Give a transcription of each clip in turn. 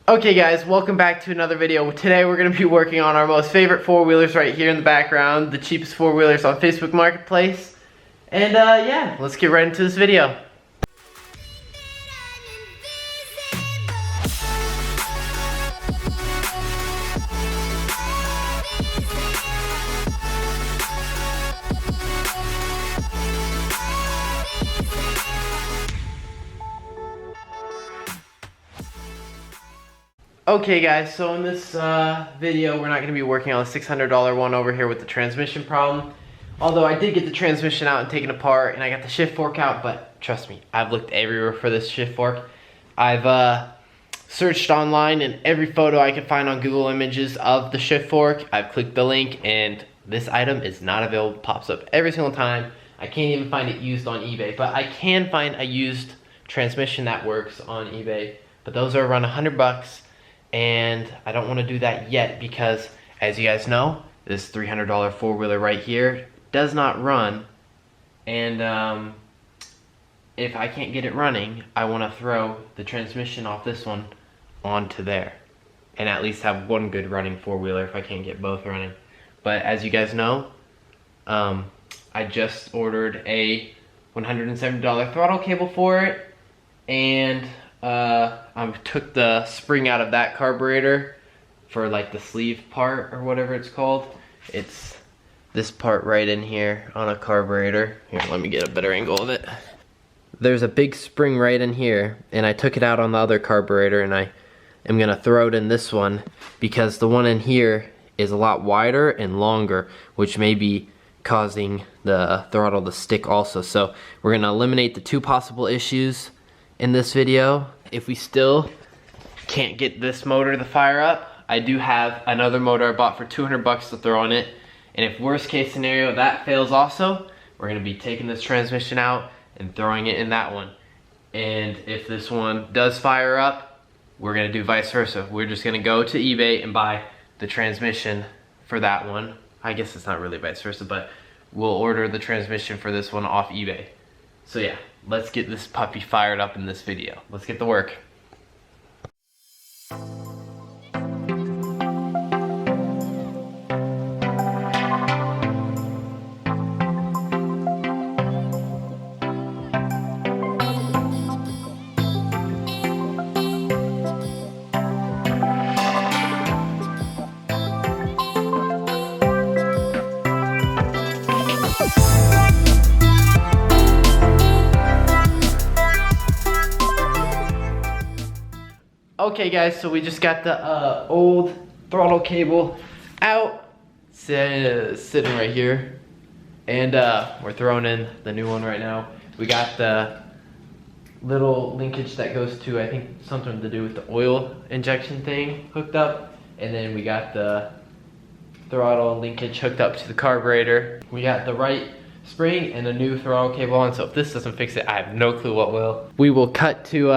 Okay guys, welcome back to another video. Today we're going to be working on our most favorite four-wheelers right here in the background, the cheapest four-wheelers on Facebook Marketplace. And yeah, let's get right into this video. Okay guys, so in this video we're not going to be working on the $600 one over here with the transmission problem. Although I did get the transmission out and taken apart and I got the shift fork out, but trust me, I've looked everywhere for this shift fork. I've searched online and every photo I could find on Google Images of the shift fork. I've clicked the link and this item is not available. It pops up every single time. I can't even find it used on eBay, but I can find a used transmission that works on eBay. But those are around $100. And I don't want to do that yet because, as you guys know, this $300 four-wheeler right here does not run. And if I can't get it running, I want to throw the transmission off this one onto there. And at least have one good running four-wheeler if I can't get both running. But as you guys know, I just ordered a $170 throttle cable for it. And I took the spring out of that carburetor for like the sleeve part or whatever it's called. It's this part right in here on a carburetor. Here, let me get a better angle of it. There's a big spring right in here and I took it out on the other carburetor and I am gonna throw it in this one because the one in here is a lot wider and longer, which may be causing the throttle to stick also. So we're gonna eliminate the two possible issues in this video. If we still can't get this motor to fire up, I do have another motor I bought for $200 to throw on it. And if worst case scenario that fails also, we're gonna be taking this transmission out and throwing it in that one. And if this one does fire up, we're gonna do vice versa. We're just gonna go to eBay and buy the transmission for that one. I guess it's not really vice versa, but we'll order the transmission for this one off eBay. So yeah, let's get this puppy fired up in this video. Let's get to work. Okay guys, so we just got the old throttle cable out, sitting right here, and we're throwing in the new one right now. We got the little linkage that goes to, I think, something to do with the oil injection thing hooked up, and then we got the throttle linkage hooked up to the carburetor. We got the right spring and a new throttle cable on, so if this doesn't fix it, I have no clue what will. We will cut to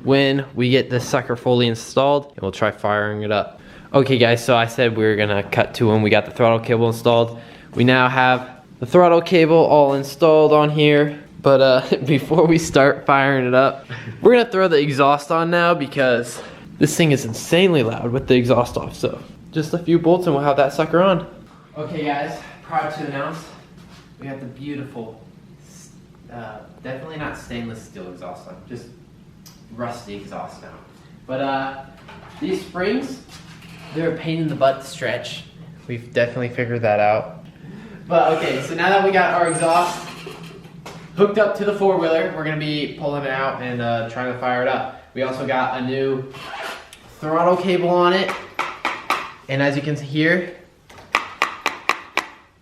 when we get this sucker fully installed and we'll try firing it up. Okay guys, so I said we were gonna cut to when we got the throttle cable installed. We now have the throttle cable all installed on here, but before we start firing it up, we're gonna throw the exhaust on now because this thing is insanely loud with the exhaust off. So just a few bolts and we'll have that sucker on. Okay guys, proud to announce we got the beautiful, definitely not stainless steel exhaust on, just rusty exhaust now. But these springs, they're a pain in the butt to stretch. We've definitely figured that out. But okay, so now that we got our exhaust hooked up to the four-wheeler, we're gonna be pulling it out and trying to fire it up. We also got a new throttle cable on it. And as you can see here,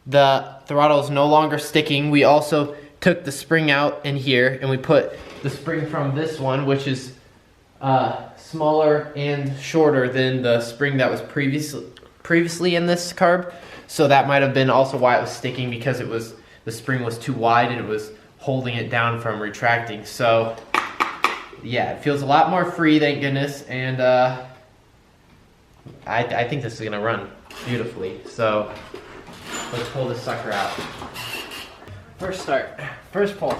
the throttle is no longer sticking. We also took the spring out in here and we put the spring from this one, which is smaller and shorter than the spring that was previously in this carb. So that might have been also why it was sticking, because it was, the spring was too wide and it was holding it down from retracting. So yeah, it feels a lot more free, thank goodness, and I think this is gonna run beautifully. So let's pull this sucker out. First start, first pull.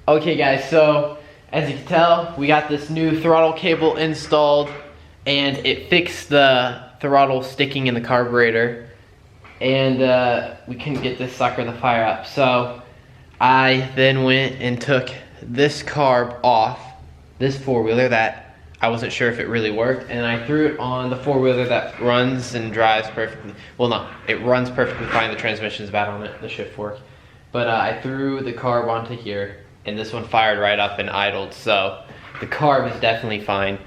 Okay guys, so as you can tell, we got this new throttle cable installed and it fixed the throttle sticking in the carburetor, and we couldn't get this sucker to fire up. So I then went and took this carb off, this four-wheeler that I wasn't sure if it really worked, and I threw it on the four-wheeler that runs and drives perfectly. Well, no, it runs perfectly fine. The transmission's bad on it, the shift fork. But I threw the carb onto here, and this one fired right up and idled, so the carb is definitely fine.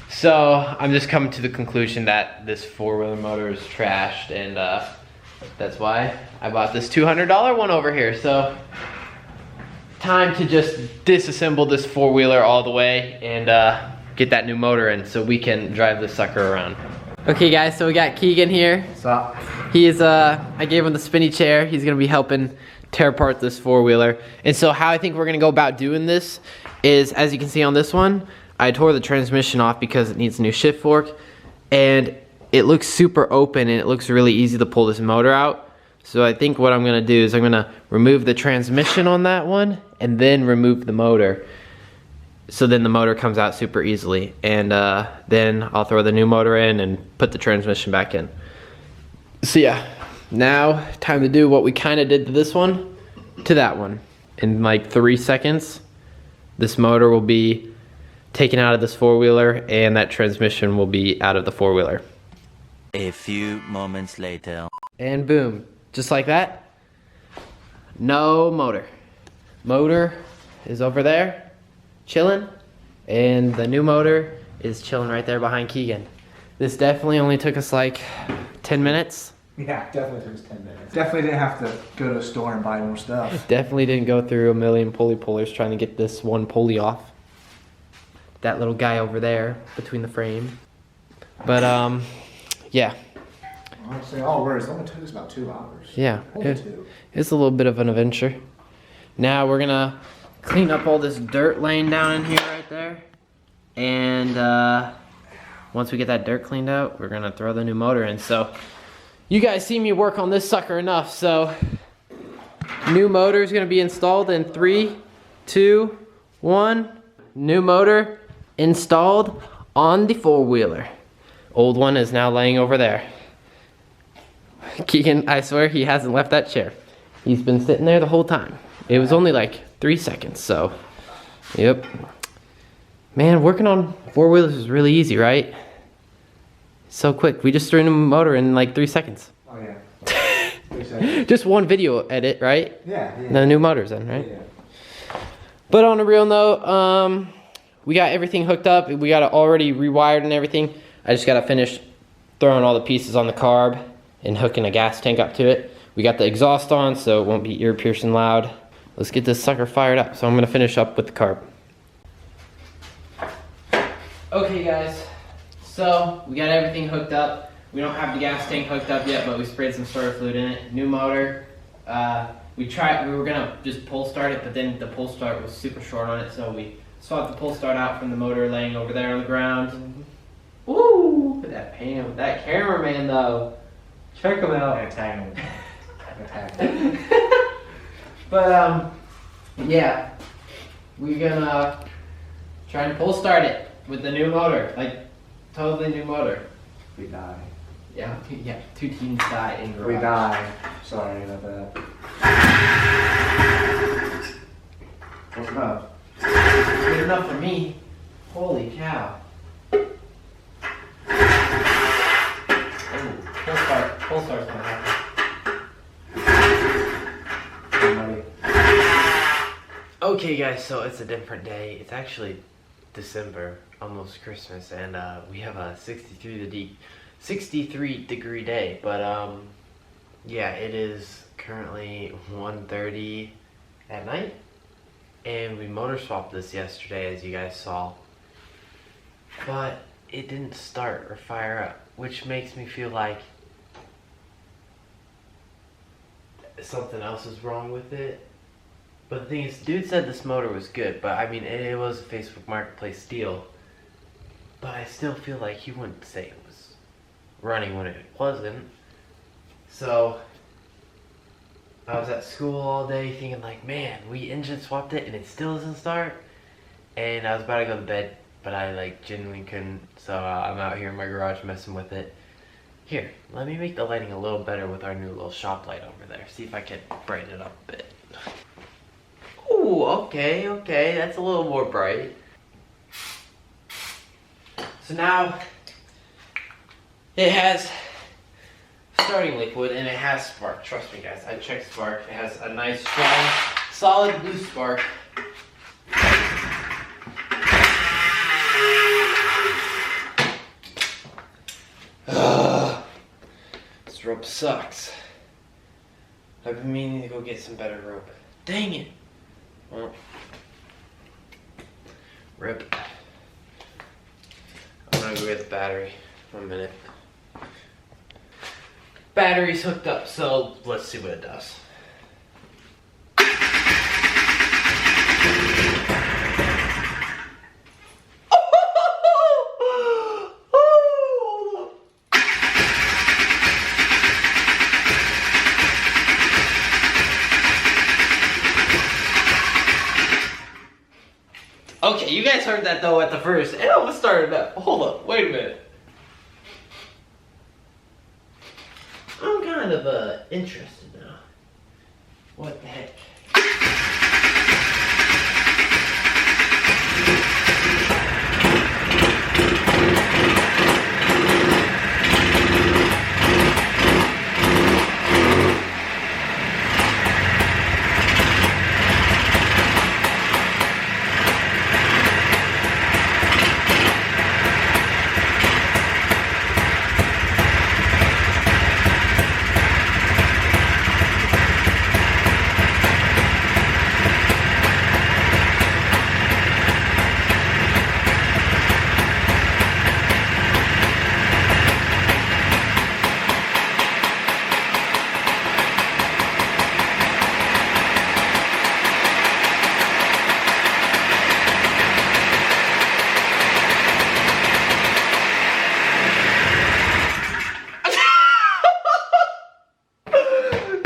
So I'm just coming to the conclusion that this four-wheeler motor is trashed, and that's why I bought this $200 one over here. So time to just disassemble this four-wheeler all the way and get that new motor in so we can drive this sucker around. Okay guys, so we got Keegan here. What's up? He's I gave him the spinny chair. He's gonna be helping tear apart this four-wheeler. And so how I think we're gonna go about doing this is, as you can see on this one, I tore the transmission off because it needs a new shift fork, and it looks super open and it looks really easy to pull this motor out. So I think what I'm gonna do is I'm gonna remove the transmission on that one and then remove the motor. So then the motor comes out super easily, and then I'll throw the new motor in and put the transmission back in. So yeah, now time to do what we kind of did to this one, to that one. In like 3 seconds, this motor will be taken out of this four-wheeler and that transmission will be out of the four-wheeler. A few moments later. And boom, just like that, no motor. Motor is over there, chilling, and the new motor is chilling right there behind Keegan. This definitely only took us like 10 minutes. Yeah, definitely took us 10 minutes. Definitely didn't have to go to a store and buy more stuff. Definitely didn't go through a million pulley pullers trying to get this one pulley off. That little guy over there between the frame. But yeah. Honestly, all words, it only took us about 2 hours. Yeah, it's a little bit of an adventure. Now we're gonna clean up all this dirt laying down in here right there. And once we get that dirt cleaned out, we're gonna throw the new motor in. So you guys see me work on this sucker enough, so new motor is gonna be installed in 3, 2, 1. New motor installed on the four-wheeler. Old one is now laying over there. Keegan, I swear he hasn't left that chair. He's been sitting there the whole time. It was only like 3 seconds, so yep. Man, working on four-wheelers is really easy, right? So quick. We just threw a new motor in like 3 seconds. Oh yeah. 3 seconds. Just one video edit, right? Yeah. The new motor's in, right? Yeah. But on a real note, we got everything hooked up. We got it already rewired and everything. I just gotta finish throwing all the pieces on the carb and hooking a gas tank up to it. We got the exhaust on, so it won't be ear-piercing loud. Let's get this sucker fired up. So I'm gonna finish up with the carb. Okay guys, so we got everything hooked up. We don't have the gas tank hooked up yet, but we sprayed some starter fluid in it. New motor. We were gonna just pull start it, but then the pull start was super short on it, so we swapped the pull start out from the motor laying over there on the ground. Ooh, look at that pan with that cameraman though. Check him out. Yeah, tag him. But yeah, we're gonna try and pull start it with the new motor, like totally new motor. We die. Yeah, 2 teams die in garage. We die. Sorry about that. What's up? Good enough for me. Holy cow. Oh, full start's gonna happen. Okay guys, so it's a different day. It's actually December, almost Christmas, and we have a 63 degree day, but yeah, it is currently 1:30 at night, and we motor swapped this yesterday, as you guys saw, but it didn't start or fire up, which makes me feel like something else is wrong with it. But the thing is, dude said this motor was good, but I mean, it was a Facebook Marketplace deal, but I still feel like he wouldn't say it was running when it wasn't. So I was at school all day thinking like, man, we engine swapped it and it still doesn't start. And I was about to go to bed, but I like genuinely couldn't. So I'm out here in my garage messing with it. Here, let me make the lighting a little better with our new little shop light over there. See if I can brighten it up a bit. Ooh, okay, that's a little more bright. So now it has starting liquid and it has spark. Trust me guys, I checked spark. It has a nice strong solid blue spark. This rope sucks. I've been meaning to go get some better rope. Dang it. Well, rip. I'm gonna go get the battery. 1 minute. Battery's hooked up, so let's see what it does. Okay, you guys heard that though at the first. It almost started up. Hold up, wait a minute. I'm kind of interested now. What the heck?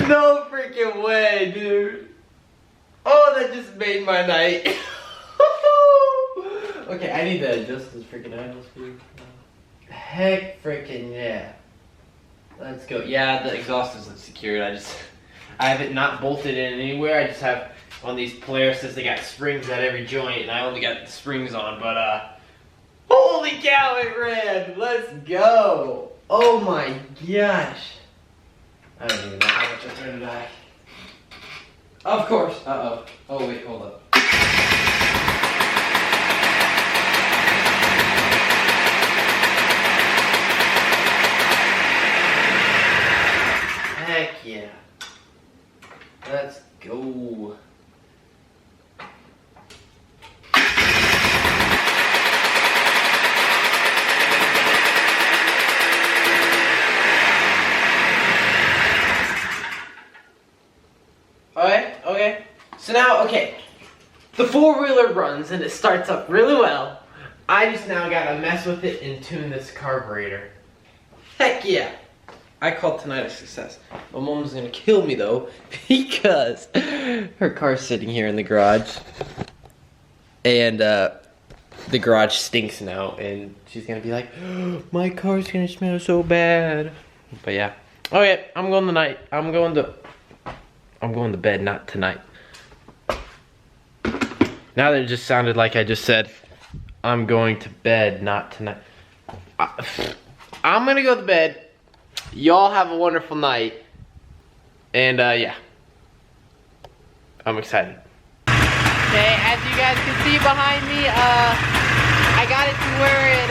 No freaking way, dude. Oh, that just made my night. Okay, I need to adjust this freaking idle speed. Heck freaking yeah. Let's go. Yeah, the exhaust isn't secured. I have it not bolted in anywhere. I just have on these Polaris's, they got springs at every joint, and I only got the springs on, but holy cow, it ran. Let's go. Oh my gosh. I don't even know how much I turned it back. Of course. Uh-oh. Oh, wait, hold up. Heck yeah. Let's go. Okay. So now, okay. The four-wheeler runs and it starts up really well. I just now gotta mess with it and tune this carburetor. Heck yeah. I called tonight a success. My mom's gonna kill me though, because her car's sitting here in the garage. And the garage stinks now, and she's gonna be like, oh, my car's gonna smell so bad. But yeah. Okay, I'm going tonight. I'm going to bed, not tonight. Now that it just sounded like I just said, I'm going to bed, not tonight. I'm gonna go to bed. Y'all have a wonderful night. And yeah. I'm excited. Okay, as you guys can see behind me, I got it to where it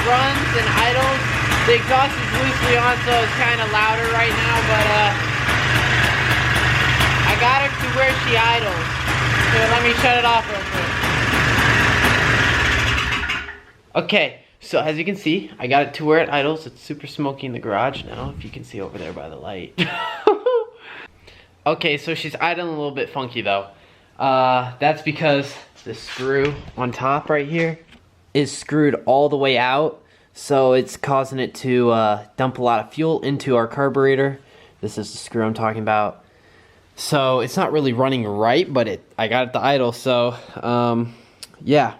runs and idles. The exhaust is loosely on, so it's kind of louder right now, but I got it to where she idles. Here, let me shut it off real quick. Okay, so as you can see, I got it to where it idles. It's super smoky in the garage now, if you can see over there by the light. Okay, so she's idling a little bit funky though. That's because the screw on top right here is screwed all the way out. So it's causing it to dump a lot of fuel into our carburetor. This is the screw I'm talking about. So it's not really running right, but I got it to idle. So yeah,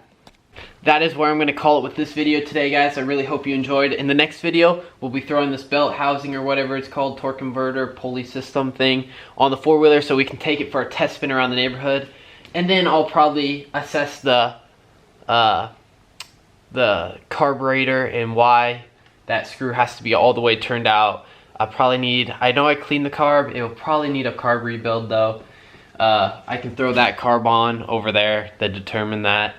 that is where I'm going to call it with this video today, guys. I really hope you enjoyed. In the next video, we'll be throwing this belt housing or whatever it's called, torque converter, pulley system thing on the four-wheeler so we can take it for a test spin around the neighborhood. And then I'll probably assess the carburetor and why that screw has to be all the way turned out. I know I cleaned the carb. It'll probably need a carb rebuild though. I can throw that carb on over there to determine that.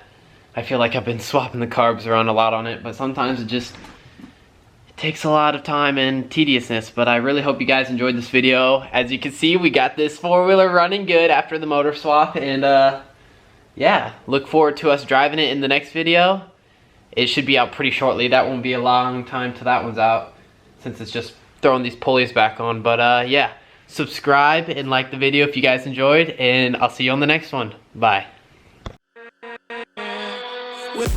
I feel like I've been swapping the carbs around a lot on it, but sometimes it takes a lot of time and tediousness. But I really hope you guys enjoyed this video. As you can see, we got this four-wheeler running good after the motor swap, and yeah, look forward to us driving it in the next video. It should be out pretty shortly. That won't be a long time till that one's out, since it's just throwing these pulleys back on. But yeah, subscribe and like the video if you guys enjoyed, and I'll see you on the next one. Bye. With